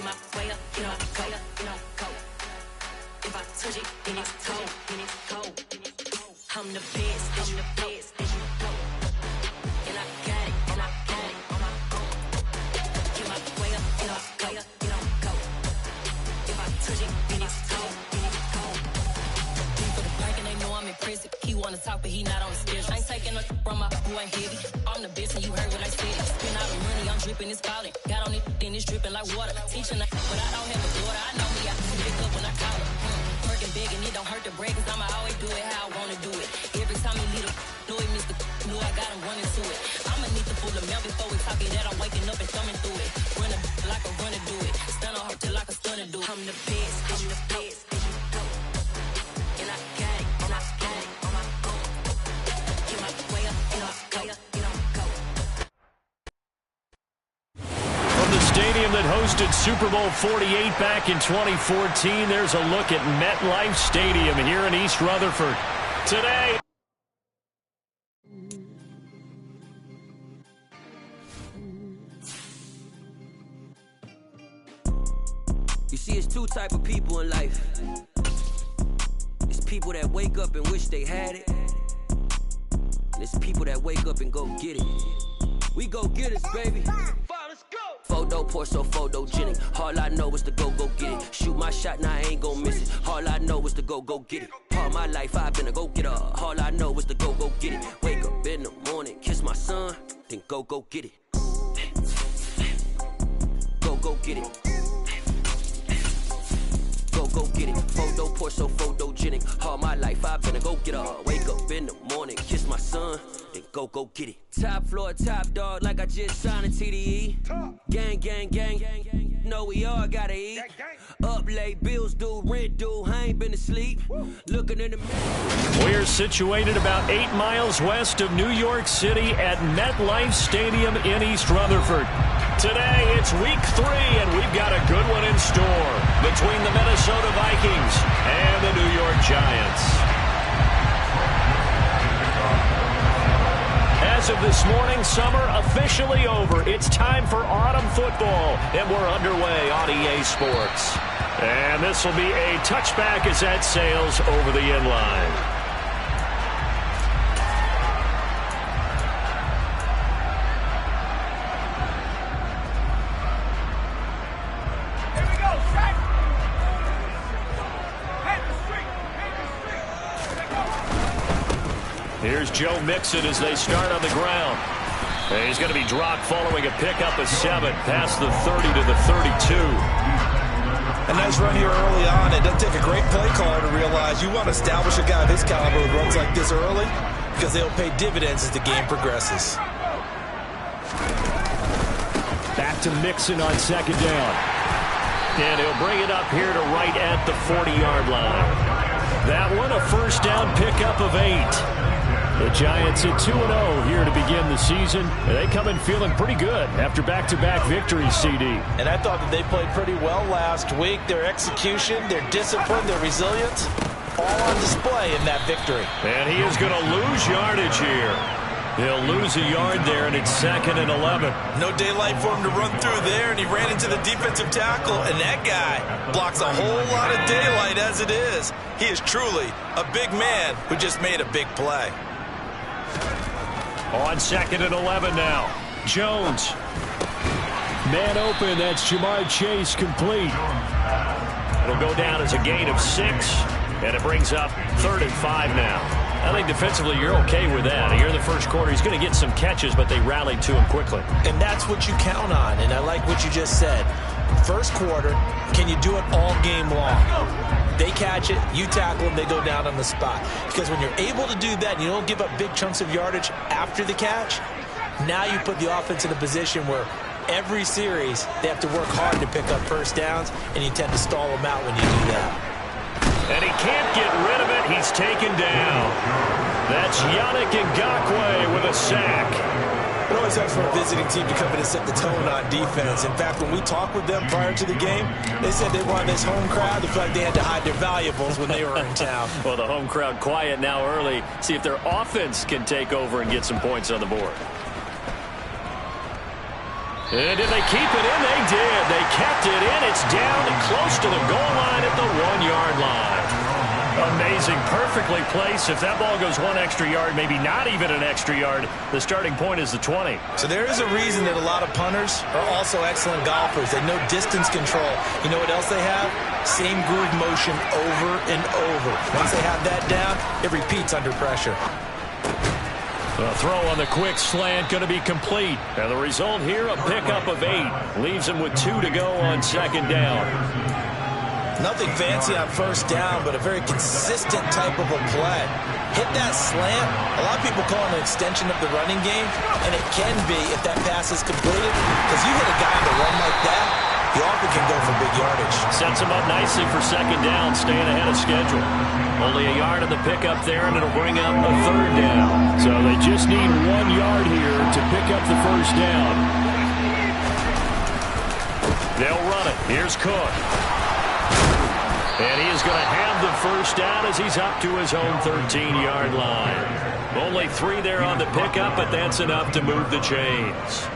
my way up, go, go. If I touch it, then it's cold, I'm the best, then you know. And I got it, on my own. Get my way up, go. If I touch it, then it's cold, for the park and they know I'm impressive. He wanna talk, but he not on the schedule. I ain't taking no from my boy heavy. I'm the best, and you heard what I said. Spend all the money, I'm dripping, it's falling. Got on it, then it's dripping like water. Teaching her, but I don't have a daughter. I know me, I can pick up when I call her. Working big, and it don't hurt to break, cause I'ma always do it how I wanna do it. Every time he lead a know it, Mr. Knew I got him running to it. I'ma need to pull the mail before we talk it that I'm waking up and thumbing through it. Run a like a runner do it. Stun on her till like a stunner do it. I'm the best, I'm the best, then you know. And I got it, on my own. Get my way up, go. From the stadium that hosted Super Bowl 48 back in 2014, there's a look at MetLife Stadium here in East Rutherford. Today, you see, it's two type of people in life. It's people that wake up and wish they had it. And it's people that wake up and go get it. We go get it, baby. Let's go. Photo pour so photogenic. All I know is to go get it. Shoot my shot, now I ain't gon' miss it. All I know is to go get it. All my life I've been a go-getter. All I know is to go get it. Wake up in the morning, kiss my son, then go get it. Go get it. Go get it. Photo pour so photogenic. All my life I've been a go-getter. Wake up in the morning, kiss my son, then go get it. Top floor, top dog, like I just signed a TDE. Gang. Know we all gotta eat. Up late, bills due, rent due. I ain't been asleep. Looking in the mirror. we're situated about 8 miles west of New York City at MetLife Stadium in East Rutherford. Today, it's week 3, and we've got a good one in store between the Minnesota Vikings and the New York Giants. As of this morning, summer officially over. It's time for autumn football, and we're underway on EA Sports. And this will be a touchback as that sails over the end line. Here's Joe Mixon as they start on the ground. And he's going to be dropped following a pickup of 7 past the 30 to the 32. A nice run here early on. It doesn't take a great play caller to realize you want to establish a guy of his caliber with runs like this early because they'll pay dividends as the game progresses. Back to Mixon on second down. And he'll bring it up here to right at the 40-yard line. That one a first down pickup of 8. The Giants at 2-0 here to begin the season. And they come in feeling pretty good after back-to-back victories, CD. And I thought that they played pretty well last week. Their execution, their discipline, their resilience, all on display in that victory. And he is going to lose yardage here. He'll lose a yard there, and it's 2nd and 11. No daylight for him to run through there, and he ran into the defensive tackle, and that guy blocks a whole lot of daylight as it is. He is truly a big man who just made a big play. On 2nd and 11 now. Jones. Man open, that's Jamar Chase complete. It'll go down as a gain of 6, and it brings up 3rd and 5 now. I think defensively you're okay with that. Here in the first quarter, he's going to get some catches, but they rallied to him quickly. And that's what you count on, and I like what you just said. First quarter, can you do it all game long? They catch it, you tackle them, they go down on the spot. Because when you're able to do that and you don't give up big chunks of yardage after the catch, now you put the offense in a position where every series they have to work hard to pick up first downs, and you tend to stall them out when you do that. And he can't get rid of it. He's taken down. That's Yannick Ngakoue with a sack. It always helps for a visiting team to come in and set the tone on defense. In fact, when we talked with them prior to the game, they said they wanted this home crowd to feel like they had to hide their valuables when they were in town. Well, the home crowd quiet now early. See if their offense can take over and get some points on the board. And did they keep it in? They did. They kept it in. It's down and close to the goal line at the 1-yard line. Amazing. Perfectly placed. If that ball goes 1 extra yard, maybe not even an extra yard, the starting point is the 20. So there is a reason that a lot of punters are also excellent golfers. They know distance control. You know what else they have? Same groove motion over and over. Once they have that down, it repeats under pressure. The throw on the quick slant going to be complete. And the result here, a pickup of 8. Leaves him with 2 to go on second down. Nothing fancy on first down, but a very consistent type of a play. Hit that slant. A lot of people call it an extension of the running game, and it can be if that pass is completed. Because you hit a guy on the run like that, he often can go for big yardage. Sets him up nicely for second down, staying ahead of schedule. Only a yard of the pickup there, and it'll bring up a third down. So they just need 1 yard here to pick up the first down. They'll run it. Here's Cook. And he is going to have the first down as he's up to his own 13-yard line. Only 3 there on the pickup, but that's enough to move the chains.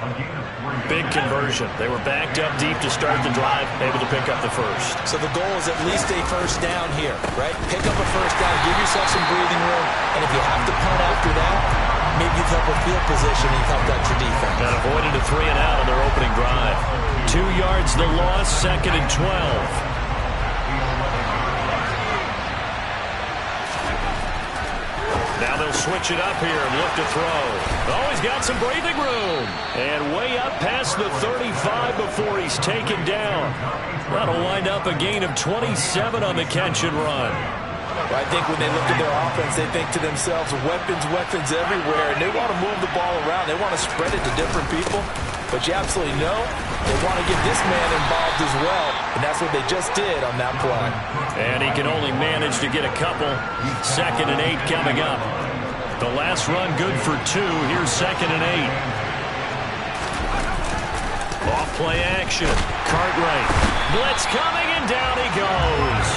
Big conversion. They were backed up deep to start the drive, able to pick up the first. So the goal is at least a first down here, right? Pick up a first down, give yourself some breathing room, and if you have to punt after that, maybe you've helped with field position and you've helped out your defense. And avoided a 3 and out on their opening drive. 2 yards the loss, 2nd and 12. Now they'll switch it up here and look to throw. Oh, he's got some breathing room. And way up past the 35 before he's taken down. That'll wind up a gain of 27 on the catch and run. I think when they look at their offense, they think to themselves, weapons, weapons everywhere. And they want to move the ball around. They want to spread it to different people. But you absolutely know they want to get this man involved as well. And that's what they just did on that play. And he can only manage to get a couple. 2nd and 8 coming up. The last run good for 2. Here's 2nd and 8. Off play action. Cartwright. Blitz coming and down he goes.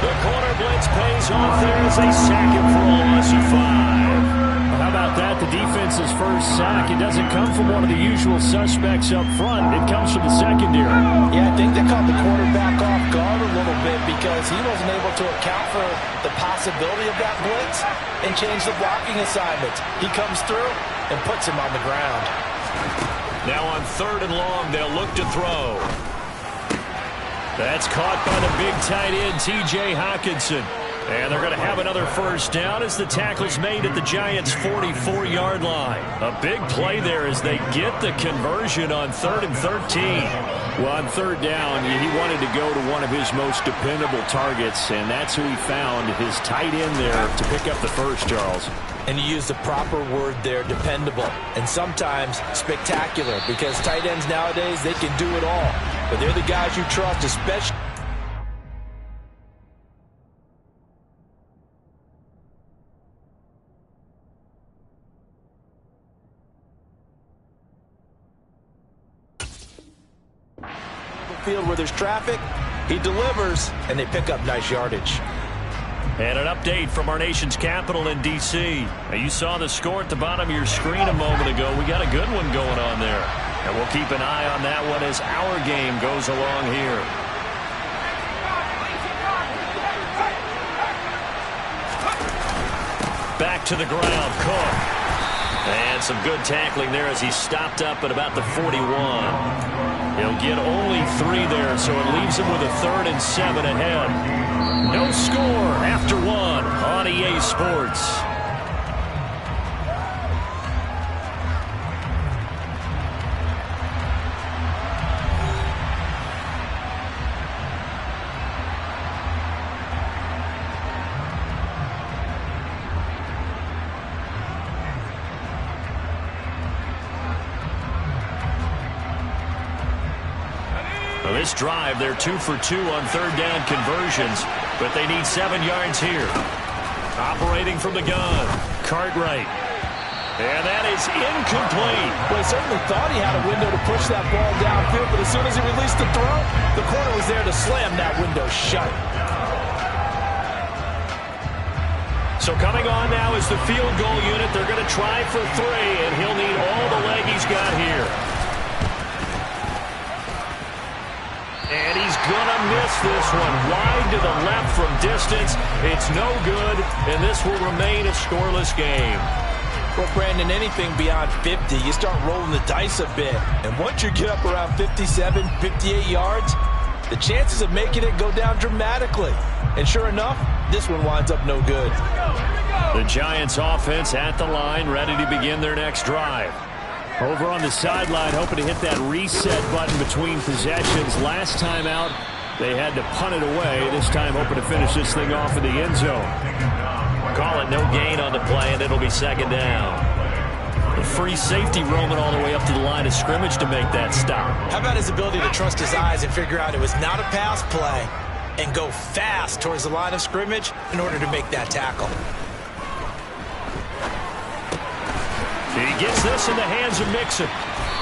The corner blitz pays off there as they sack him for a loss of 5. How about that? The defense's first sack. It doesn't come from one of the usual suspects up front. It comes from the secondary. Yeah, I think they caught the quarterback off guard a little bit because he wasn't able to account for the possibility of that blitz and change the blocking assignments. He comes through and puts him on the ground. Now on 3rd and long, they'll look to throw. That's caught by the big tight end, T.J. Hockenson. And they're going to have another first down as the tackle's made at the Giants' 44-yard line. A big play there as they get the conversion on 3rd and 13. Well, on 3rd down, he wanted to go to one of his most dependable targets, and that's who he found, his tight end there, to pick up the first, Charles. And you used the proper word there, dependable, and sometimes spectacular, because tight ends nowadays, they can do it all. But they're the guys you trust, especially. Field where there's traffic, he delivers, and they pick up nice yardage. And an update from our nation's capital in D.C. Now, you saw the score at the bottom of your screen a moment ago. We got a good one going on there. And we'll keep an eye on that one as our game goes along here. Back to the ground, Cook. And some good tackling there as he stopped up at about the 41. He'll get only 3 there, so it leaves him with a 3rd and 7 ahead. No score after 1 on EA Sports. This drive, they're 2 for 2 on 3rd down conversions, but they need 7 yards here. Operating from the gun, Cartwright. And that is incomplete. Well, he certainly thought he had a window to push that ball downfield, but as soon as he released the throw, the corner was there to slam that window shut. So coming on now is the field goal unit. They're going to try for 3, and he'll need all the leg he's got here. going to miss this one. Wide to the left from distance. It's no good, and this will remain a scoreless game. Well, Brandon, anything beyond 50, you start rolling the dice a bit. And once you get up around 57, 58 yards, the chances of making it go down dramatically. And sure enough, this one winds up no good. The Giants offense at the line, ready to begin their next drive. Over on the sideline, hoping to hit that reset button between possessions. Last time out, they had to punt it away. This time, hoping to finish this thing off in the end zone. Call it no gain on the play, and it'll be second down. The free safety roaming all the way up to the line of scrimmage to make that stop. How about his ability to trust his eyes and figure out it was not a pass play and go fast towards the line of scrimmage in order to make that tackle? He gets this in the hands of Mixon.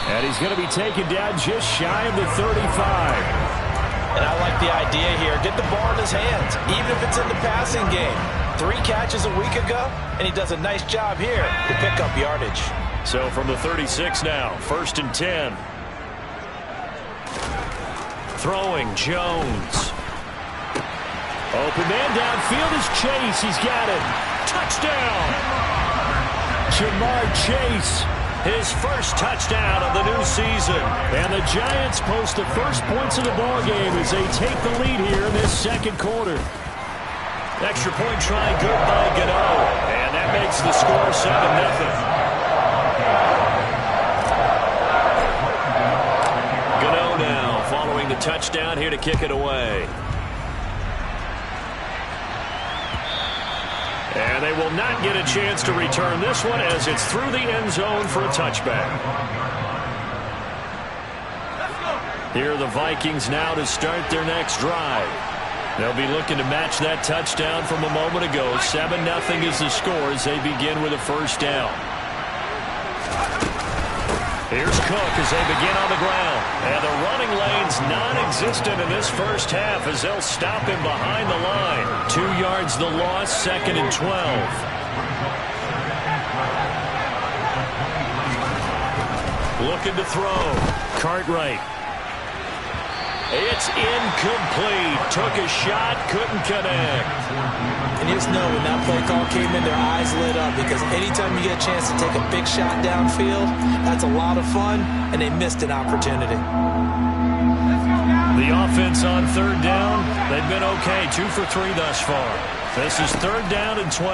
And he's going to be taken down just shy of the 35. And I like the idea here. Get the ball in his hands, even if it's in the passing game. 3 catches a week ago, and he does a nice job here to pick up yardage. So from the 36 now, 1st and 10. Throwing, Jones. Open man downfield is Chase. He's got it. Touchdown! Jamar Chase, his first touchdown of the new season. And the Giants post the first points of the ballgame as they take the lead here in this second quarter. Extra point try good by Gano. And that makes the score 7-0. Gano now following the touchdown here to kick it away. And they will not get a chance to return this one as it's through the end zone for a touchback. Here are the Vikings now to start their next drive. They'll be looking to match that touchdown from a moment ago. 7-0 is the score as they begin with a first down. Here's Cook as they begin on the ground. And the running lane's non-existent in this first half as they'll stop him behind the line. 2 yards the loss, 2nd and 12. Looking to throw. Cartwright. It's incomplete. Took a shot, couldn't connect. And you just know when that play call came in, their eyes lit up because anytime you get a chance to take a big shot downfield, that's a lot of fun, and they missed an opportunity. The offense on 3rd down, they've been okay. 2 for 3 thus far. This is 3rd down and 12.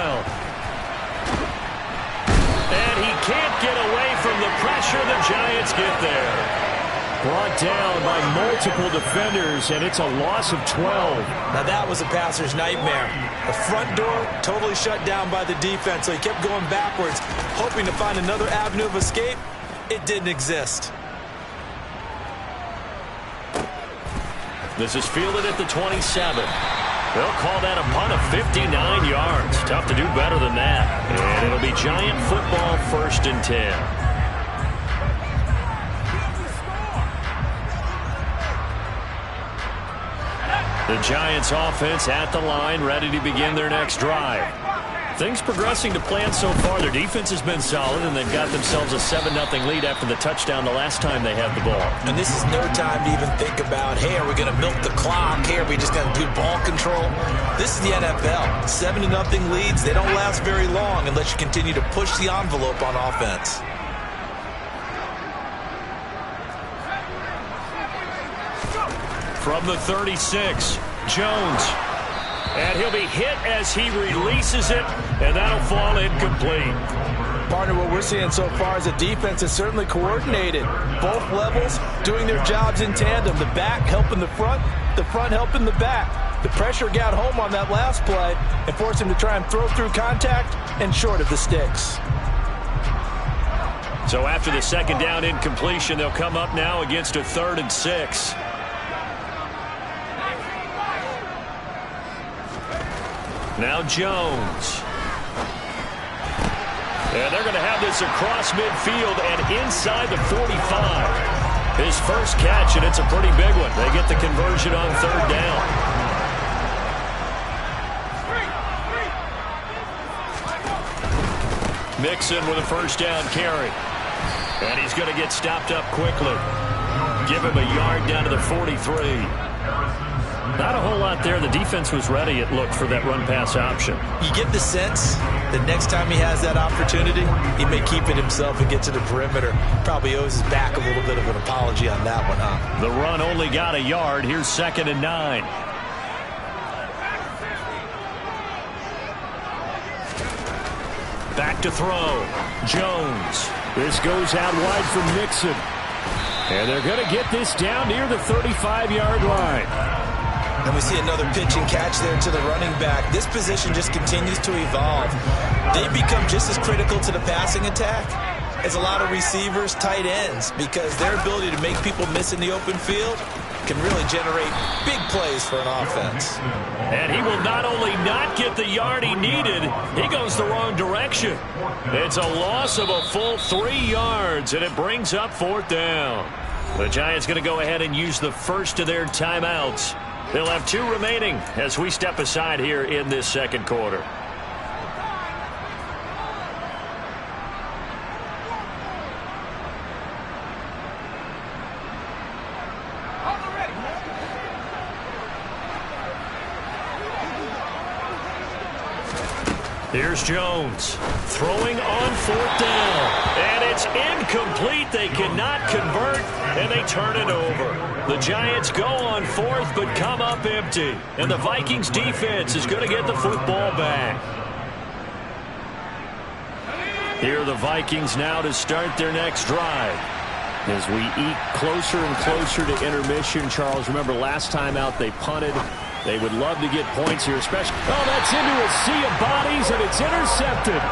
And he can't get away from the pressure. The Giants get there. Brought down by multiple defenders, and it's a loss of 12. Now that was a passer's nightmare. The front door totally shut down by the defense, so he kept going backwards, hoping to find another avenue of escape. It didn't exist. This is fielded at the 27. They'll call that a punt of 59 yards. Tough to do better than that. And it'll be Giant football, 1st and 10. The Giants offense at the line, ready to begin their next drive. Things progressing to plan so far. Their defense has been solid, and they've got themselves a 7-0 lead after the touchdown the last time they had the ball. And this is no time to even think about, hey, are we going to milk the clock? Hey, are we just going to do ball control? This is the NFL. 7-0 leads, they don't last very long unless you continue to push the envelope on offense. From the 36, Jones. And he'll be hit as he releases it, and that'll fall incomplete. Partner, what we're seeing so far is the defense is certainly coordinated. Both levels doing their jobs in tandem. The back helping the front helping the back. The pressure got home on that last play and forced him to try and throw through contact and short of the sticks. So after the 2nd down incompletion, they'll come up now against a 3rd and 6. Now Jones. And they're going to have this across midfield and inside the 45. His first catch, and it's a pretty big one. They get the conversion on 3rd down. Mixon with a first down carry. And he's going to get stopped up quickly. Give him a yard down to the 43. Not a whole lot there. The defense was ready, it looked, for that run-pass option. You get the sense that next time he has that opportunity, he may keep it himself and get to the perimeter. Probably owes his back a little bit of an apology on that one, huh? The run only got a yard. Here's 2nd and 9. Back to throw. Jones. This goes out wide from Nixon. And they're going to get this down near the 35-yard line. And we see another pitch and catch there to the running back. This position just continues to evolve. They become just as critical to the passing attack as a lot of receivers, tight ends, because their ability to make people miss in the open field can really generate big plays for an offense. And he will not only not get the yard he needed, he goes the wrong direction. It's a loss of a full 3 yards, and it brings up 4th down. The Giants going to go ahead and use the first of their timeouts. They'll have 2 remaining as we step aside here in this second quarter. Here's Jones throwing on 4th down. And it's incomplete. They cannot convert, and they turn it over. The Giants go on 4th but come up empty. And the Vikings defense is going to get the football back. Here are the Vikings now to start their next drive. As we eke closer and closer to intermission, Charles, remember last time out they punted. They would love to get points here, especially. Oh, that's into a sea of bodies, and it's intercepted.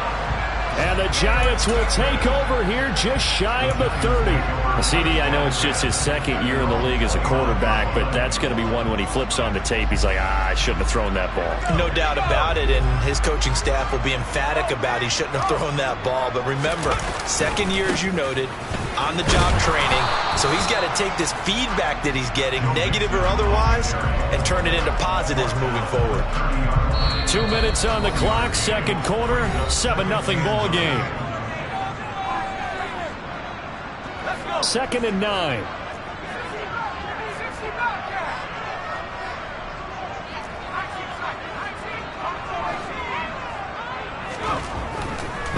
And the Giants will take over here just shy of the 30. CD, I know it's just his 2nd year in the league as a quarterback, but that's going to be one when he flips on the tape. He's like, I shouldn't have thrown that ball. No doubt about it, and his coaching staff will be emphatic about he shouldn't have thrown that ball. But remember, 2nd year, as you noted, on-the-job training. So he's got to take this feedback that he's getting, negative or otherwise, and turn it into positives moving forward. 2 minutes on the clock, second quarter, 7-0 ball game. 2nd and 9.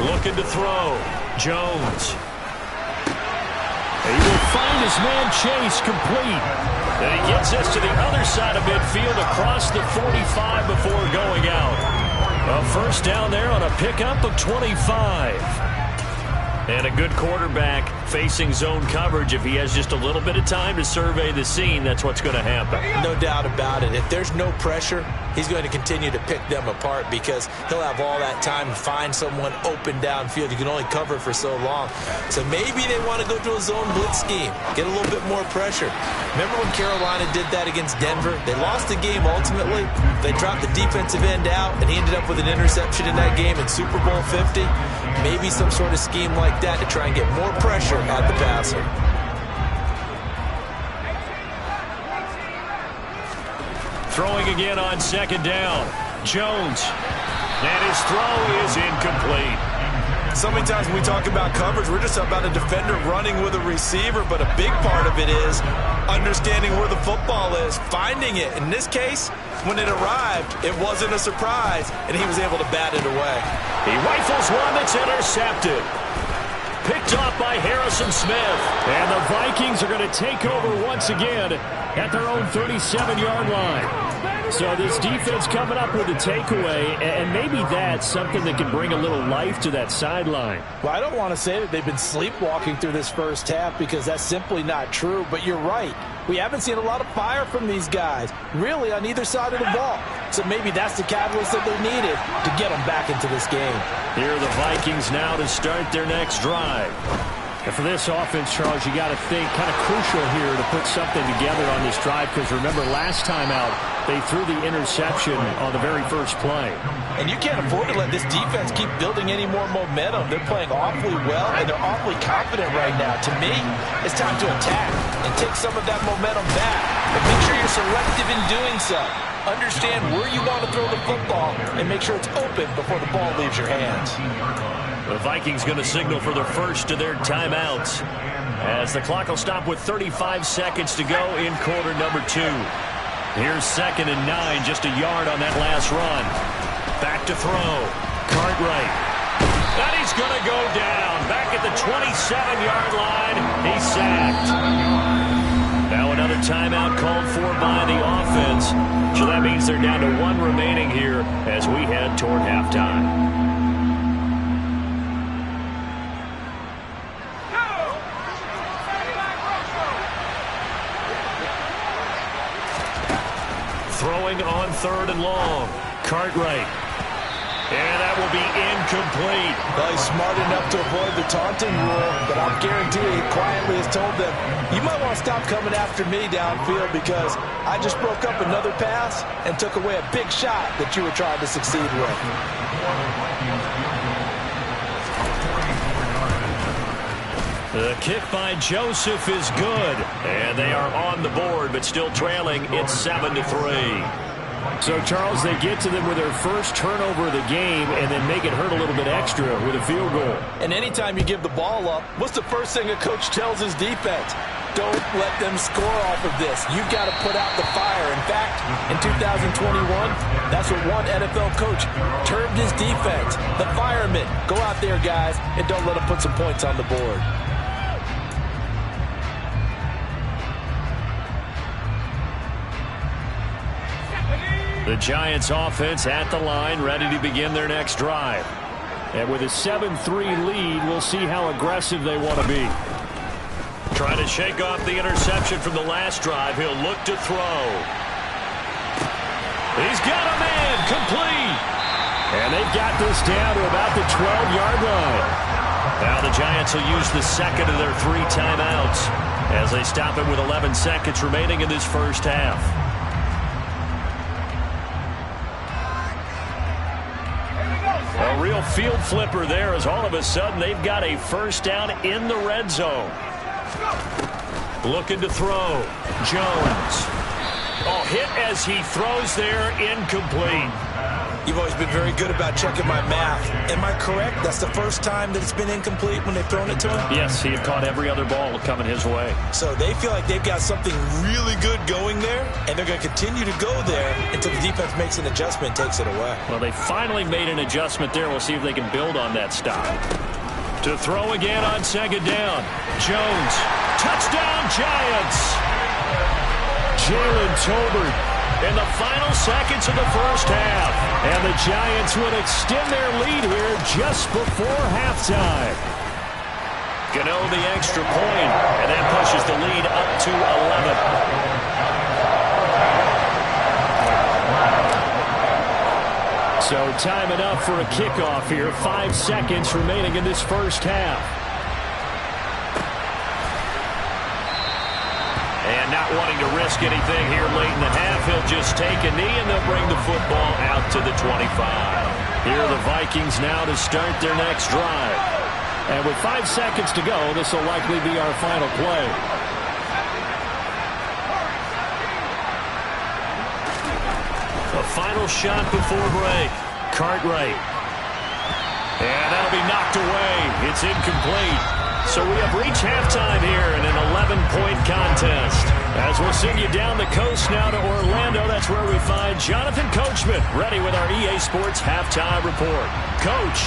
Looking to throw. Jones. He will find his man Chase complete. And he gets this to the other side of midfield across the 45 before going out. A first down there on a pickup of 25. And a good quarterback facing zone coverage. If he has just a little bit of time to survey the scene, that's what's going to happen. No doubt about it. If there's no pressure, he's going to continue to pick them apart because he'll have all that time to find someone open downfield. You can only cover for so long. So maybe they want to go to a zone blitz scheme, get a little bit more pressure. Remember when Carolina did that against Denver? They lost the game ultimately. They dropped the defensive end out, and he ended up with an interception in that game in Super Bowl 50. Maybe some sort of scheme like that to try and get more pressure at the passer. Throwing again on 2nd down. Jones. And his throw is incomplete. So many times when we talk about coverage, we're just about a defender running with a receiver, but a big part of it is understanding where the football is, finding it. In this case, when it arrived, it wasn't a surprise, and he was able to bat it away. He rifles one that's intercepted. Picked off by Harrison Smith. And the Vikings are going to take over once again at their own 37-yard line. So this defense coming up with a takeaway, and maybe that's something that can bring a little life to that sideline. Well, I don't want to say that they've been sleepwalking through this first half because that's simply not true, but you're right. We haven't seen a lot of fire from these guys, really, on either side of the ball. So maybe that's the catalyst that they needed to get them back into this game. Here are the Vikings now to start their next drive. And for this offense, Charles, you got to think kind of crucial here to put something together on this drive because remember last time out, they threw the interception on the very first play. And you can't afford to let this defense keep building any more momentum. They're playing awfully well, and they're awfully confident right now. To me, it's time to attack and take some of that momentum back. And make sure you're selective in doing so. Understand where you want to throw the football and make sure it's open before the ball leaves your hands. The Vikings going to signal for the first of their timeouts as the clock will stop with 35 seconds to go in quarter number 2. Here's 2nd and 9, just a yard on that last run. Back to throw. Cartwright. And he's going to go down. Back at the 27-yard line. He's sacked. Now another timeout called for by the offense. So that means they're down to 1 remaining here as we head toward halftime. Throwing on 3rd and long. Cartwright. And that will be incomplete. Well, he's smart enough to avoid the taunting rule, but I guarantee he quietly has told them, you might want to stop coming after me downfield because I just broke up another pass and took away a big shot that you were trying to succeed with. The kick by Joseph is good. And they are on the board, but still trailing. It's 7-3. So, Charles, they get to them with their first turnover of the game and then make it hurt a little bit extra with a field goal. And anytime you give the ball up, what's the first thing a coach tells his defense? Don't let them score off of this. You've got to put out the fire. In fact, in 2021, that's what one NFL coach termed his defense. The firemen. Go out there, guys, and don't let them put some points on the board. The Giants offense at the line, ready to begin their next drive. And with a 7-3 lead, we'll see how aggressive they want to be. Trying to shake off the interception from the last drive. He'll look to throw. He's got a man, complete. And they've got this down to about the 12-yard line. Now the Giants will use the second of their 3 timeouts as they stop it with 11 seconds remaining in this first half. A real field flipper there as all of a sudden they've got a first down in the red zone. Looking to throw. Jones. Oh, hit as he throws there, incomplete. You've always been very good about checking my math. Am I correct? That's the first time that it's been incomplete when they've thrown it to him? Yes, he had caught every other ball coming his way. So they feel like they've got something really good going there, and they're going to continue to go there until the defense makes an adjustment and takes it away. Well, they finally made an adjustment there. We'll see if they can build on that stop. To throw again on 2nd down. Jones. Touchdown, Giants. Jalen Tolbert in the final seconds of the first half. And the Giants would extend their lead here just before halftime. Gano the extra point, and that pushes the lead up to 11. So time enough for a kickoff here. 5 seconds remaining in this first half. And not wanting to risk anything here late in the half, he'll just take a knee and they'll bring the football out to the 25. Here are the Vikings now to start their next drive. And with 5 seconds to go, this will likely be our final play. A final shot before break. Cartwright. And that'll be knocked away. It's incomplete. So we have reached halftime here in an 11-point contest. As we'll send you down the coast now to Orlando, that's where we find Jonathan Coachman, ready with our EA Sports Halftime Report. Coach.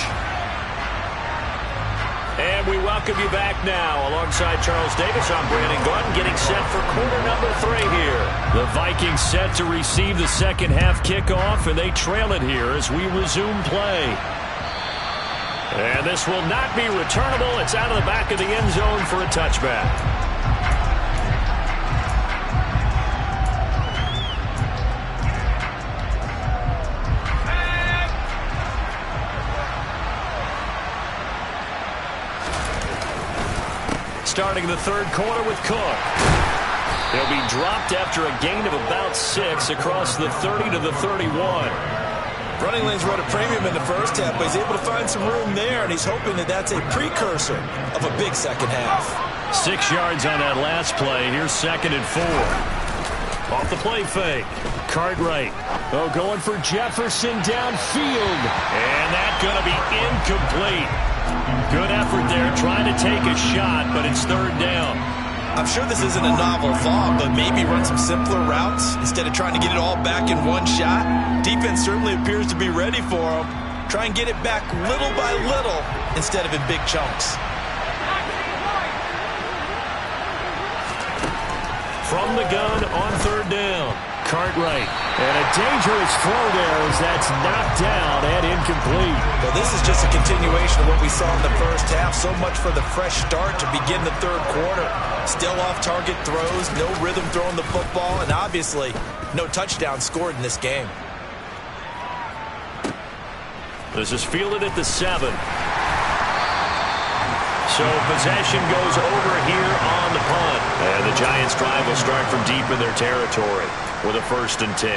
And we welcome you back now. Alongside Charles Davis, I'm Brandon Gordon, getting set for quarter number 3 here. The Vikings set to receive the second half kickoff, and they trail it here as we resume play. And this will not be returnable. It's out of the back of the end zone for a touchback. Starting the third quarter with Cook. He'll be dropped after a gain of about 6 across the 30 to the 31. Running lanes run a premium in the first half, but he's able to find some room there, and he's hoping that that's a precursor of a big second half. 6 yards on that last play. Here's 2nd and 4. Off the play fake. Cartwright. Oh, going for Jefferson downfield. And that's going to be incomplete. Good effort there trying to take a shot, but it's 3rd down. I'm sure this isn't a novel thought, but maybe run some simpler routes instead of trying to get it all back in one shot. Defense certainly appears to be ready for them. Try and get it back little by little instead of in big chunks. From the gun on third down, Cartwright. And a dangerous throw there as that's knocked down and incomplete. Well, this is just a continuation of what we saw in the first half. So much for the fresh start to begin the third quarter. Still off-target throws, no rhythm throwing the football, and obviously no touchdown scored in this game. This is fielded at the 7. So possession goes over here on the punt. And the Giants drive will start from deep in their territory with a 1st and 10.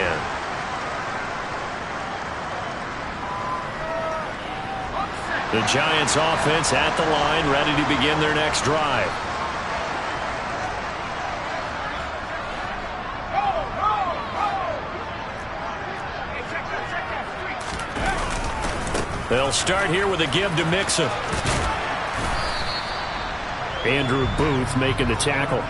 The Giants offense at the line, ready to begin their next drive. They'll start here with a give to Mixon. Andrew Booth making the tackle.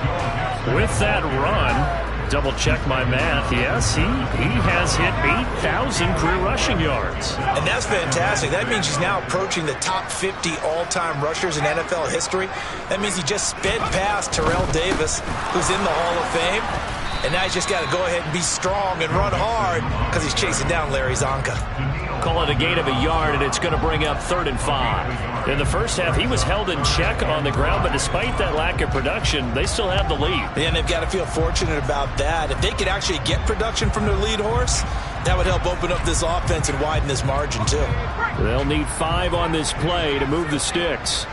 With that run, double check my math. Yes, he has hit 8,000 career rushing yards. And that's fantastic. That means he's now approaching the top 50 all-time rushers in NFL history. That means he just sped past Terrell Davis, who's in the Hall of Fame. And now he's just got to go ahead and be strong and run hard because he's chasing down Larry Zonka. Call it a gain of a yard, and it's going to bring up 3rd and 5. In the first half, he was held in check on the ground, but despite that lack of production, they still have the lead. And they've got to feel fortunate about that. If they could actually get production from their lead horse, that would help open up this offense and widen this margin, too. They'll need 5 on this play to move the sticks.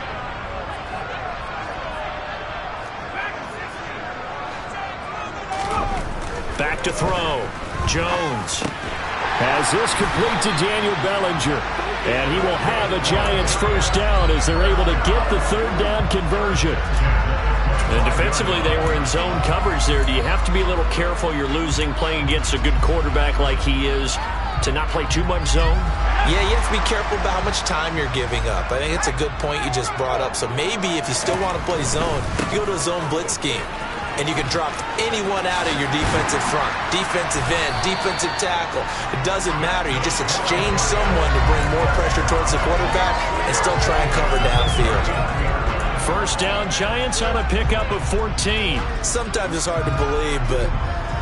Back to throw. Jones has this complete to Daniel Bellinger. And he will have a Giants 1st down as they're able to get the 3rd down conversion. And defensively, they were in zone coverage there. Do you have to be a little careful? You're losing playing against a good quarterback like he is to not play too much zone? Yeah, you have to be careful about how much time you're giving up. I think it's a good point you just brought up. So maybe if you still want to play zone, you go to a zone blitz scheme. And you can drop anyone out of your defensive front, defensive end, defensive tackle. It doesn't matter. You just exchange someone to bring more pressure towards the quarterback and still try and cover downfield. 1st down, Giants on a pickup of 14. Sometimes it's hard to believe, but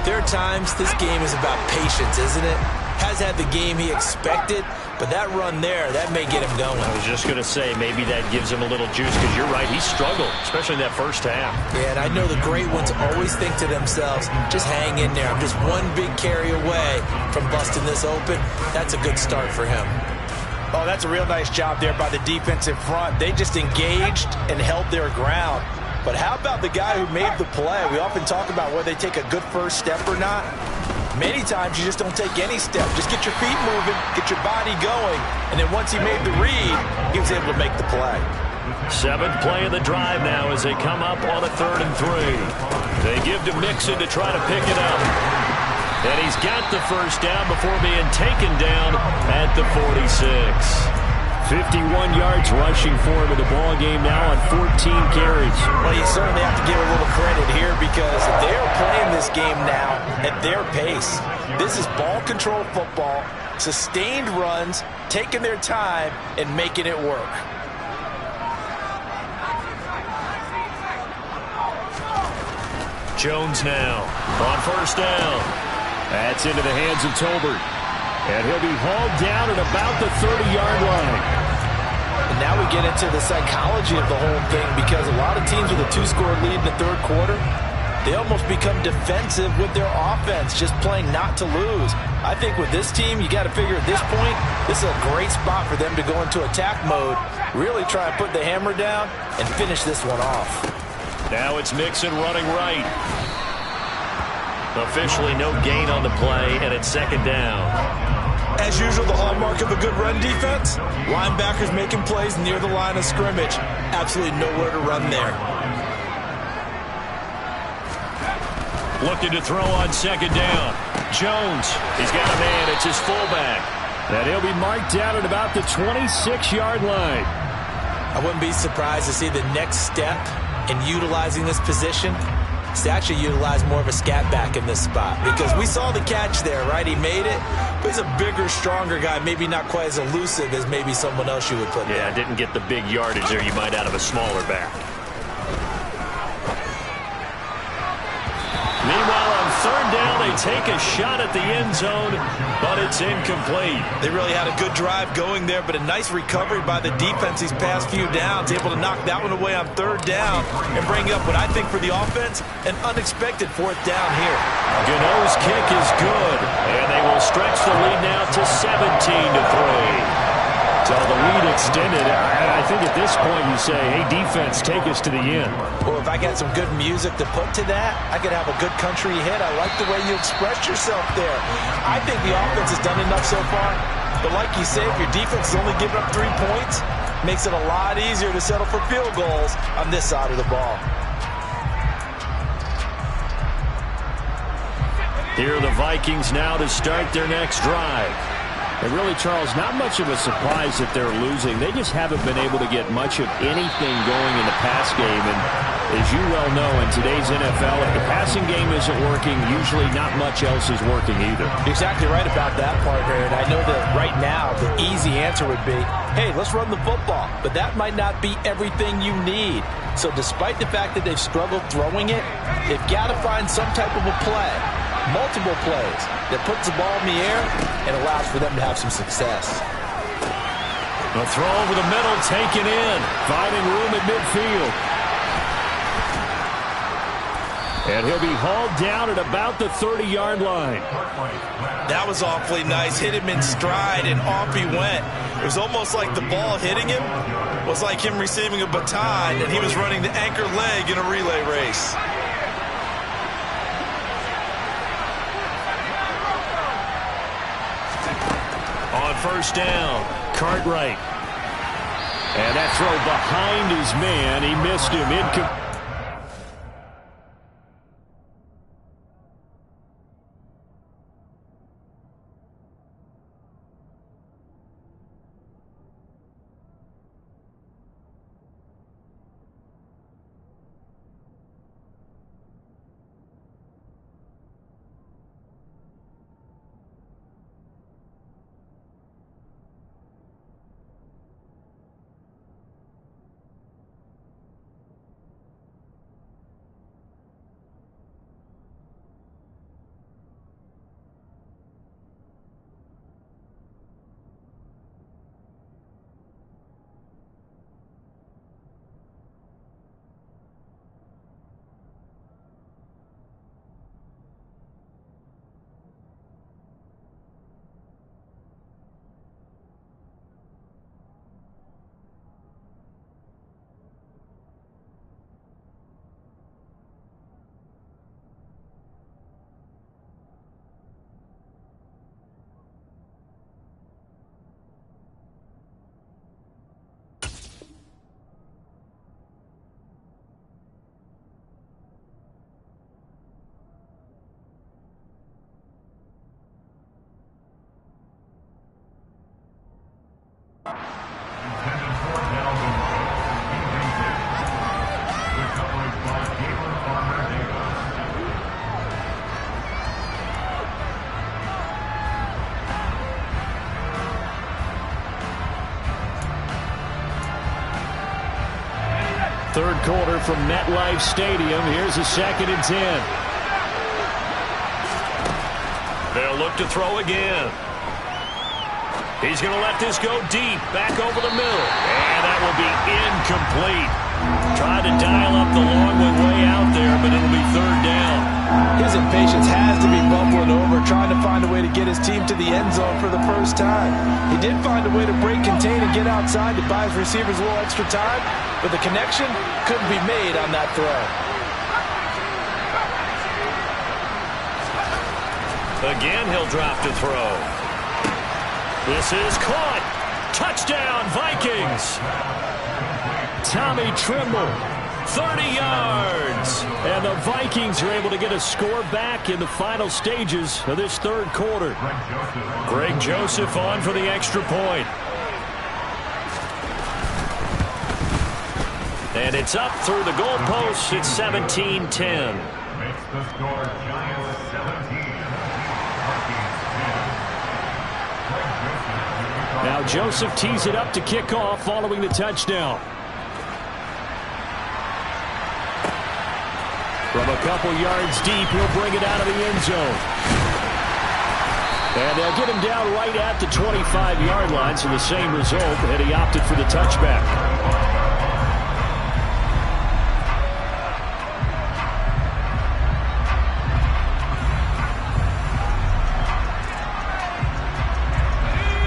there are times this game is about patience, isn't it? Has had the game he expected, but that run there, that may get him going. I was just going to say, maybe that gives him a little juice, because you're right, he struggled, especially in that first half. Yeah, and I know the great ones always think to themselves, just hang in there. I'm just one big carry away from busting this open. That's a good start for him. Oh, that's a real nice job there by the defensive front. They just engaged and held their ground. But how about the guy who made the play? We often talk about whether they take a good first step or not. Many times you just don't take any step. Just get your feet moving, get your body going, and then once he made the read, he was able to make the play. 7th play of the drive now as they come up on a 3rd and 3. They give to Mixon to try to pick it up. And he's got the 1st down before being taken down at the 46. 51 yards rushing for him in the ball game now on 14 carries. Well, you certainly have to give a little credit here because they're playing this game now at their pace. This is ball control football, sustained runs, taking their time, and making it work. Jones now on 1st down. That's into the hands of Tolbert. And he'll be hauled down at about the 30-yard line. And now we get into the psychology of the whole thing because a lot of teams with a 2-score lead in the 3rd quarter, they almost become defensive with their offense, just playing not to lose. I think with this team, you got to figure at this point, this is a great spot for them to go into attack mode, really try and put the hammer down and finish this one off. Now it's Mixon running right. Officially no gain on the play, and it's 2nd down. As usual, the hallmark of a good run defense, linebackers making plays near the line of scrimmage. Absolutely nowhere to run there. Looking to throw on 2nd down. Jones, he's got a man, it's his fullback. And he'll be marked down at about the 26-yard line. I wouldn't be surprised to see the next step in utilizing this position is to actually utilize more of a scat back in this spot. Because we saw the catch there, right? He made it, but he's a bigger, stronger guy, maybe not quite as elusive as maybe someone else you would put there. Yeah, didn't get the big yardage there you might out of a smaller back. Meanwhile, on third down, they take a shot at the end zone, but it's incomplete. They really had a good drive going there, but a nice recovery by the defense these past few downs, able to knock that one away on third down and bring up what I think for the offense, an unexpected fourth down here. Gano's kick is good, and they will stretch the lead now to 17-3. So the lead extended. I think at this point you say, hey, defense, take us to the end. Well, if I got some good music to put to that, I could have a good country hit. I like the way you express yourself there. I think the offense has done enough so far. But like you say, if your defense is only giving up 3 points, makes it a lot easier to settle for field goals on this side of the ball. Here are the Vikings now to start their next drive. And really, Charles, not much of a surprise that they're losing. They just haven't been able to get much of anything going in the pass game. And as you well know, in today's NFL, if the passing game isn't working, usually not much else is working either. You're exactly right about that, partner. And I know that right now the easy answer would be, hey, let's run the football. But that might not be everything you need. So despite the fact that they've struggled throwing it, they've got to find some type of a play, multiple plays, that puts the ball in the air and allows for them to have some success. A throw over the middle, taken in, finding room at midfield. And he'll be hauled down at about the 30-yard line. That was awfully nice. Hit him in stride, and off he went. It was almost like the ball hitting him was like him receiving a baton, and he was running the anchor leg in a relay race. On first down, Cartwright. And that throw behind his man. He missed him. Third quarter from MetLife Stadium. Here's a 2nd and 10. They'll look to throw again. He's going to let this go deep, back over the middle. And that will be incomplete. Tried to dial up the long one way out there, but it'll be third down. His impatience has to be bubbling over, trying to find a way to get his team to the end zone for the first time. He did find a way to break, contain, and get outside to buy his receivers a little extra time, but the connection couldn't be made on that throw. Again, he'll drop to throw. This is caught. Touchdown, Vikings. Tommy Trimble, 30 yards. And the Vikings are able to get a score back in the final stages of this third quarter. Greg Joseph on for the extra point. And it's up through the goalposts. It's 17-10. Makes the score Giants 17. Now Joseph tees it up to kick off following the touchdown. From a couple yards deep, he'll bring it out of the end zone. And they'll get him down right at the 25-yard line, so the same result, and he opted for the touchback.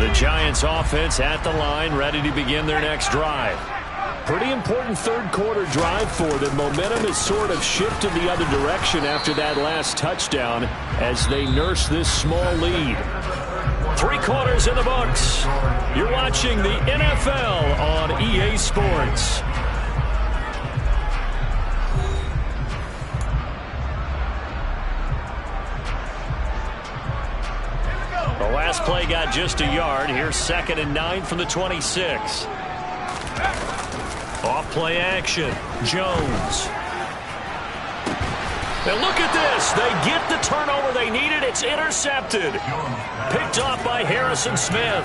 The Giants offense at the line, ready to begin their next drive. Pretty important third quarter drive for them. Momentum has sort of shifted the other direction after that last touchdown as they nurse this small lead. 3 quarters in the books. You're watching the NFL on EA Sports. The last play got just a yard. Here's 2nd and 9 from the 26. Off play action. Jones. And look at this. They get the turnover they needed. It's intercepted. Picked off by Harrison Smith.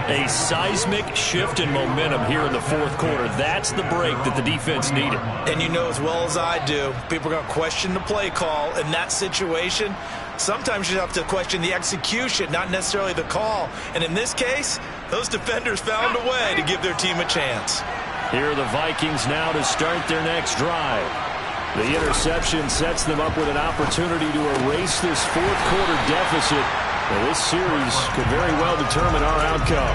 A seismic shift in momentum here in the fourth quarter. That's the break that the defense needed. And you know as well as I do, people are going to question the play call in that situation. Sometimes you have to question the execution, not necessarily the call. And in this case, those defenders found a way to give their team a chance. Here are the Vikings now to start their next drive. The interception sets them up with an opportunity to erase this fourth quarter deficit. Well, this series could very well determine our outcome.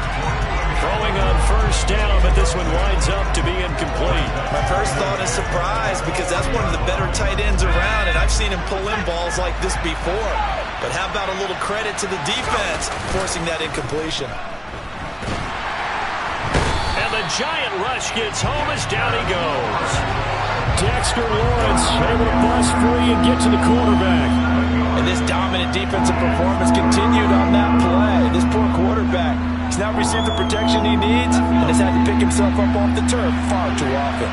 Throwing on first down, but this one winds up to be incomplete. My first thought is surprise because that's one of the better tight ends around, and I've seen him pull in balls like this before. But how about a little credit to the defense forcing that incompletion? And the giant rush gets home as down he goes. Dexter Lawrence able to bust free and get to the quarterback. And this dominant defensive performance continued on that play. This poor quarterback has not received the protection he needs and has had to pick himself up off the turf far too often.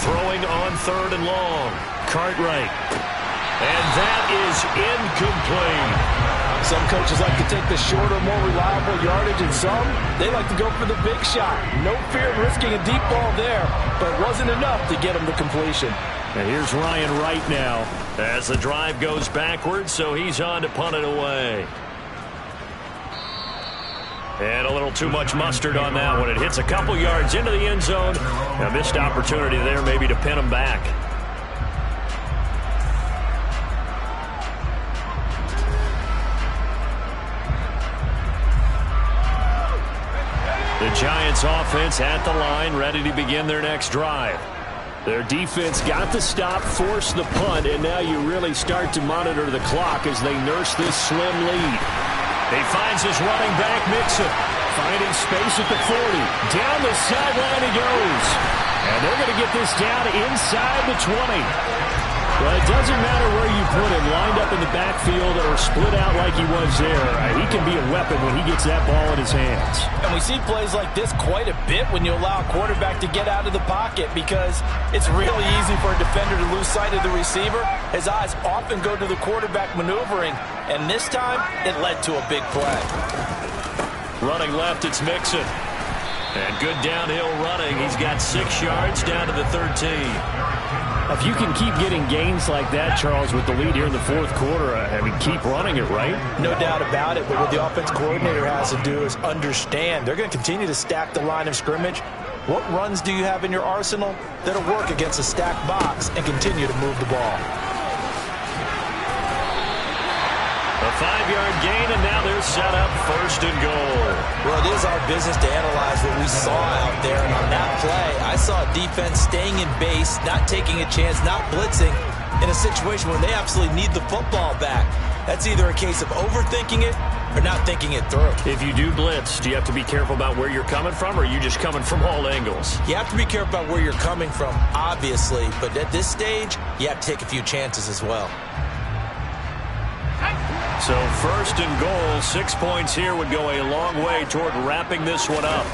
Throwing on 3rd and long. Cartwright. And that is incomplete. Some coaches like to take the shorter, more reliable yardage, and some, they like to go for the big shot. No fear of risking a deep ball there, but it wasn't enough to get him to completion. And here's Ryan Wright now as the drive goes backwards, so he's on to punt it away. And a little too much mustard on that one. It hits a couple yards into the end zone. A missed opportunity there maybe to pin him back. The Giants offense at the line, ready to begin their next drive. Their defense got the stop, forced the punt, and now you really start to monitor the clock as they nurse this slim lead. He finds his running back, Mixon, finding space at the 40. Down the sideline he goes. And they're going to get this down inside the 20. Well, it doesn't matter where you put him, lined up in the backfield or split out like he was there. He can be a weapon when he gets that ball in his hands. And we see plays like this quite a bit when you allow a quarterback to get out of the pocket because it's really easy for a defender to lose sight of the receiver. His eyes often go to the quarterback maneuvering, and this time it led to a big play. Running left, it's Mixon. And good downhill running. He's got 6 yards down to the 13. If you can keep getting gains like that, Charles, with the lead here in the fourth quarter, I mean, keep running it, right? No doubt about it, but what the offense coordinator has to do is understand. They're going to continue to stack the line of scrimmage. What runs do you have in your arsenal that'll work against a stacked box and continue to move the ball? A 5-yard gain, and now they're set up 1st and goal. Well, it is our business to analyze what we saw out there, and on that play, I saw a defense staying in base, not taking a chance, not blitzing, in a situation where they absolutely need the football back. That's either a case of overthinking it or not thinking it through. If you do blitz, do you have to be careful about where you're coming from, or are you just coming from all angles? You have to be careful about where you're coming from, obviously, but at this stage, you have to take a few chances as well. So first and goal, 6 points here would go a long way toward wrapping this one up.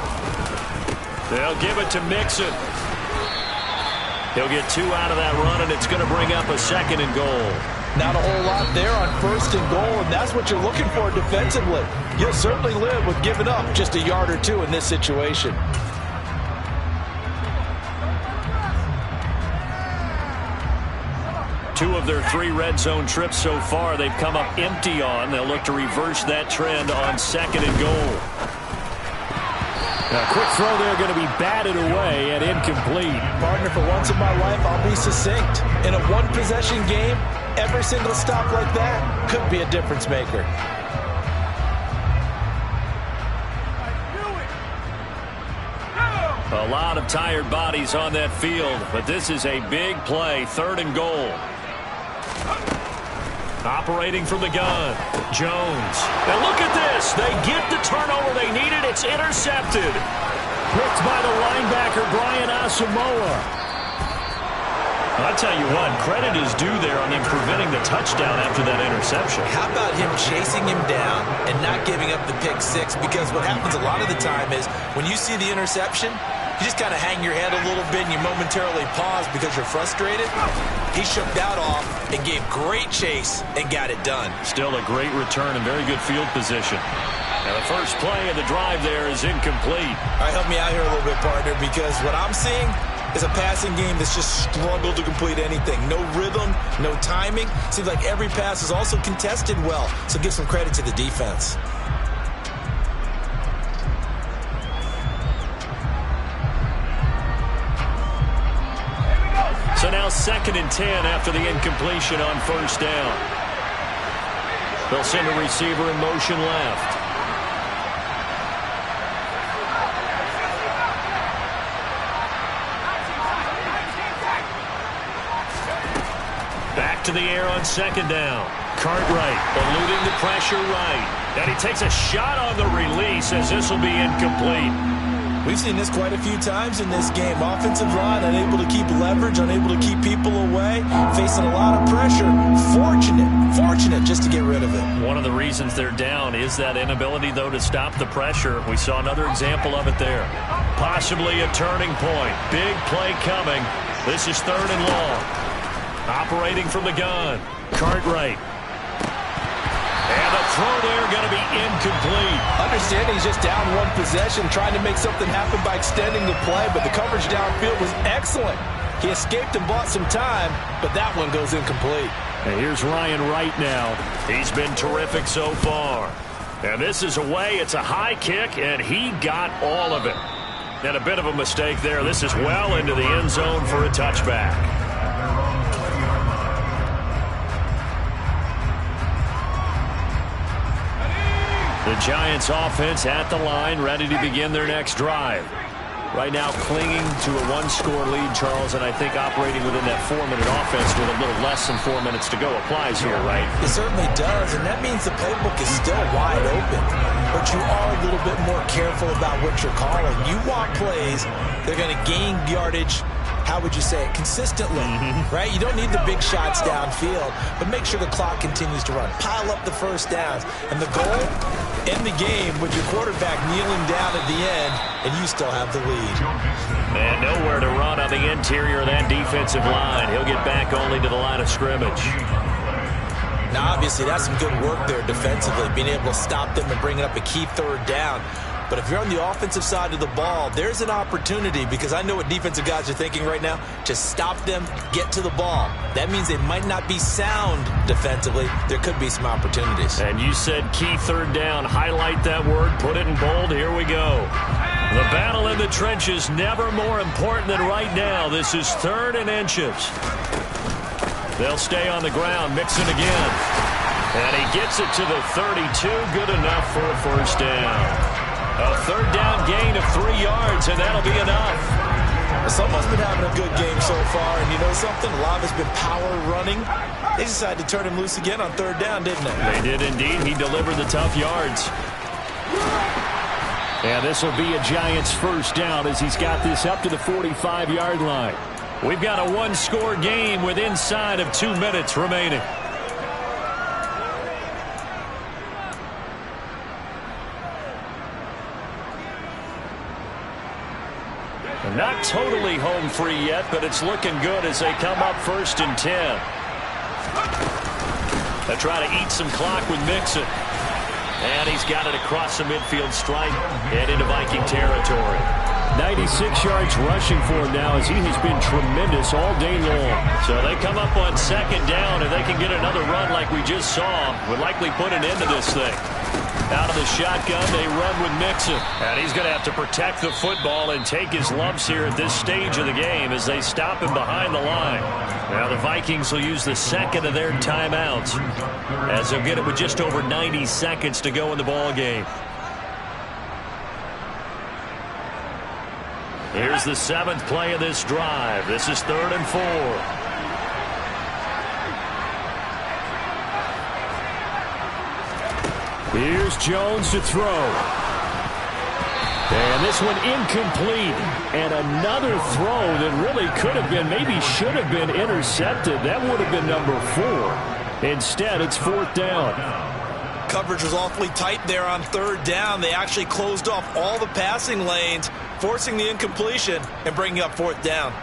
They'll give it to Mixon. He'll get 2 out of that run, and it's going to bring up a second and goal. Not a whole lot there on first and goal, and that's what you're looking for defensively. You'll certainly live with giving up just a yard or 2 in this situation. Two of their 3 red zone trips so far, they've come up empty on. They'll look to reverse that trend on second and goal. A quick throw there going to be batted away and incomplete. Partner, for once in my life, I'll be succinct. In a one-possession game, every single stop like that could be a difference maker. A lot of tired bodies on that field, but this is a big play, third and goal. Operating from the gun, Jones. And look at this. They get the turnover they needed. It's intercepted. Picked by the linebacker, Brian Asamoah. I'll tell you what, credit is due there on him preventing the touchdown after that interception. How about him chasing him down and not giving up the pick 6? Because what happens a lot of the time is when you see the interception, you just kind of hang your head a little bit and you momentarily pause because you're frustrated. He shook that off and gave great chase and got it done. Still a great return and very good field position. And the first play of the drive there is incomplete. All right, help me out here a little bit, partner, because what I'm seeing is a passing game that's just struggled to complete anything. No rhythm, no timing. Seems like every pass is also contested well, so give some credit to the defense. So now 2nd and 10 after the incompletion on first down. They'll send a receiver in motion left. Back to the air on 2nd down. Cartwright eluding the pressure right. And he takes a shot on the release as this will be incomplete. We've seen this quite a few times in this game. Offensive line unable to keep leverage, unable to keep people away, facing a lot of pressure. Fortunate just to get rid of it. One of the reasons they're down is that inability, though, to stop the pressure. We saw another example of it there. Possibly a turning point. Big play coming. This is 3rd and long. Operating from the gun. Cartwright. And the throw there going to be incomplete. Understanding he's just down 1 possession, trying to make something happen by extending the play, but the coverage downfield was excellent. He escaped and bought some time, but that one goes incomplete. And here's Ryan Wright now. He's been terrific so far. And this is away. It's a high kick, and he got all of it. And a bit of a mistake there. This is well into the end zone for a touchback. The Giants offense at the line, ready to begin their next drive. Right now clinging to a 1-score lead, Charles, and I think operating within that 4-minute offense with a little less than 4 minutes to go applies here, right? It certainly does, and that means the playbook is still wide open. But you are a little bit more careful about what you're calling. You want plays that are going to gain yardage, how would you say it, consistently, right? You don't need the big shots downfield, but make sure the clock continues to run. Pile up the first downs. And the goal, end the game with your quarterback kneeling down at the end, and you still have the lead. And nowhere to run on the interior of that defensive line. He'll get back only to the line of scrimmage. Now, obviously, that's some good work there defensively, being able to stop them and bringing up a key 3rd down. But if you're on the offensive side of the ball, there's an opportunity, because I know what defensive guys are thinking right now, to stop them, get to the ball. That means they might not be sound defensively. There could be some opportunities. And you said key 3rd down. Highlight that word. Put it in bold. Here we go. The battle in the trenches, never more important than right now. This is 3rd and inches. They'll stay on the ground. Mixon again. And he gets it to the 32. Good enough for a first down. A 3rd down gain of 3 yards, and that'll be enough. Someone's been having a good game so far, and you know something? A lot of it's been power running. They decided to turn him loose again on 3rd down, didn't they? They did indeed. He delivered the tough yards. And this will be a Giants first down as he's got this up to the 45-yard line. We've got a 1-score game with inside of 2 minutes remaining. Not totally home free yet, but it's looking good as they come up 1st and 10. They try to eat some clock with Mixon. And he's got it across the midfield stripe and into Viking territory. 96 yards rushing for him now as he has been tremendous all day long. So they come up on 2nd down, and they can get another run like we just saw. Would likely put an end to this thing. Out of the shotgun, they run with Mixon. And he's going to have to protect the football and take his lumps here at this stage of the game as they stop him behind the line. Now the Vikings will use the 2nd of their timeouts as they'll get it with just over 90 seconds to go in the ball game. Here's the 7th play of this drive. This is 3rd and 4. Here's Jones to throw. And this one incomplete. And another throw that really could have been, maybe should have been intercepted. That would have been number 4. Instead, it's 4th down. Coverage was awfully tight there on 3rd down. They actually closed off all the passing lanes, forcing the incompletion and bringing up 4th down.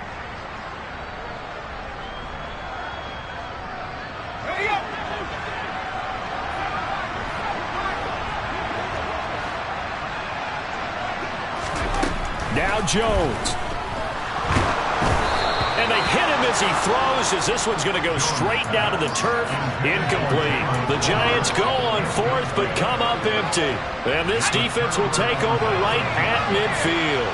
Now Jones. And they hit him as he throws, as this one's going to go straight down to the turf. Incomplete. The Giants go on 4th, but come up empty. And this defense will take over right at midfield.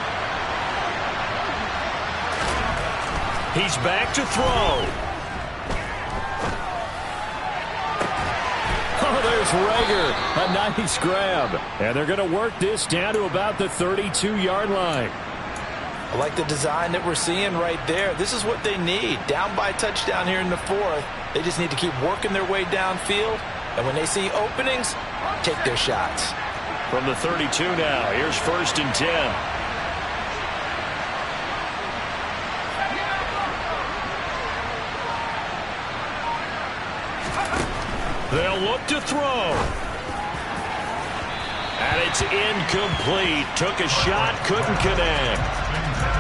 He's back to throw. Oh, there's Rager. A nice grab. And they're going to work this down to about the 32-yard line. I like the design that we're seeing right there. This is what they need. Down by a touchdown here in the 4th. They just need to keep working their way downfield. And when they see openings, take their shots. From the 32 now, here's 1st and 10. They'll look to throw. And it's incomplete. Took a shot, couldn't connect.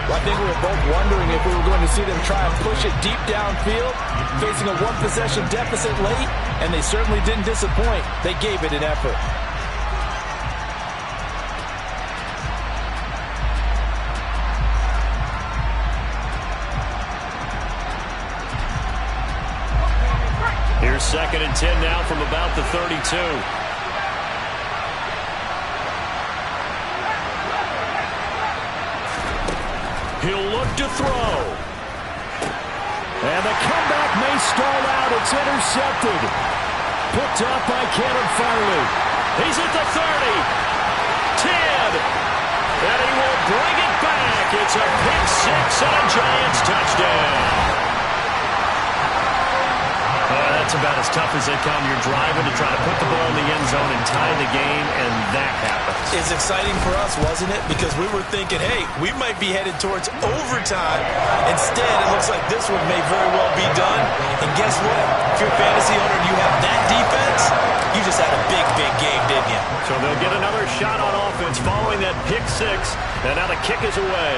Well, I think we were both wondering if we were going to see them try and push it deep downfield, facing a 1-possession deficit late, and they certainly didn't disappoint. They gave it an effort. Here's 2nd and 10 now from about the 32. He'll look to throw. And the comeback may stall out. It's intercepted. Picked up by Cannon Farley. He's at the 30. 10. And he will bring it back. It's a pick 6 and a Giants touchdown. That's about as tough as they come. You're driving to try to put the ball in the end zone and tie the game, and that happens. It's exciting for us, wasn't it? Because we were thinking, hey, we might be headed towards overtime. Instead, it looks like this one may very well be done. And guess what? If you're a fantasy owner and you have that defense, you just had a big, big game, didn't you? So they'll get another shot on offense following that pick 6, and now the kick is away.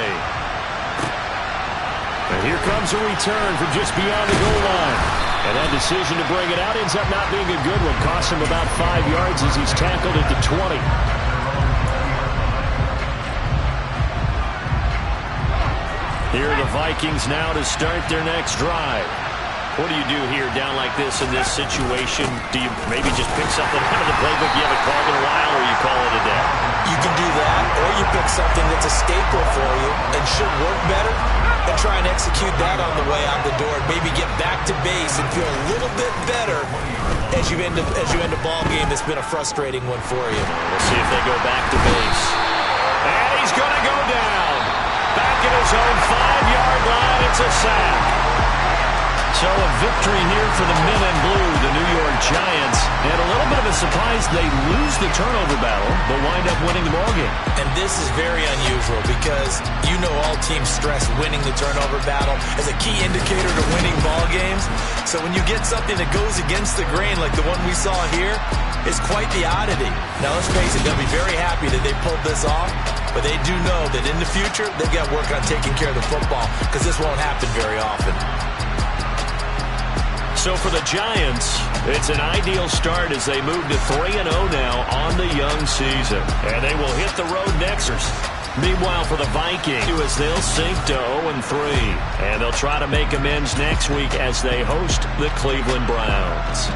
And here comes a return from just beyond the goal line. And that decision to bring it out ends up not being a good one. Costs him about 5 yards as he's tackled at the 20. Here are the Vikings now to start their next drive. What do you do here down like this in this situation? Do you maybe just pick something out of the playbook you haven't called in a while, or you call it a day? You can do that, or you pick something that's a staple for you and should work better, and try and execute that on the way out the door, and maybe get back to base and feel a little bit better as you end a ball game that's been a frustrating one for you. We'll see if they go back to base. And he's going to go down. Back at his own 5-yard line. It's a sack. So a victory here for the men in blue, the New York Giants. And a little bit of a surprise, they lose the turnover battle, but wind up winning the ballgame. And this is very unusual because you know all teams stress winning the turnover battle as a key indicator to winning ball games. So when you get something that goes against the grain like the one we saw here, it's quite the oddity. Now let's face it, they'll be very happy that they pulled this off, but they do know that in the future they've got to work on taking care of the football because this won't happen very often. So for the Giants, it's an ideal start as they move to 3-0 now on the young season. And they will hit the road next. Meanwhile, for the Vikings, as they'll sink to 0-3. And they'll try to make amends next week as they host the Cleveland Browns.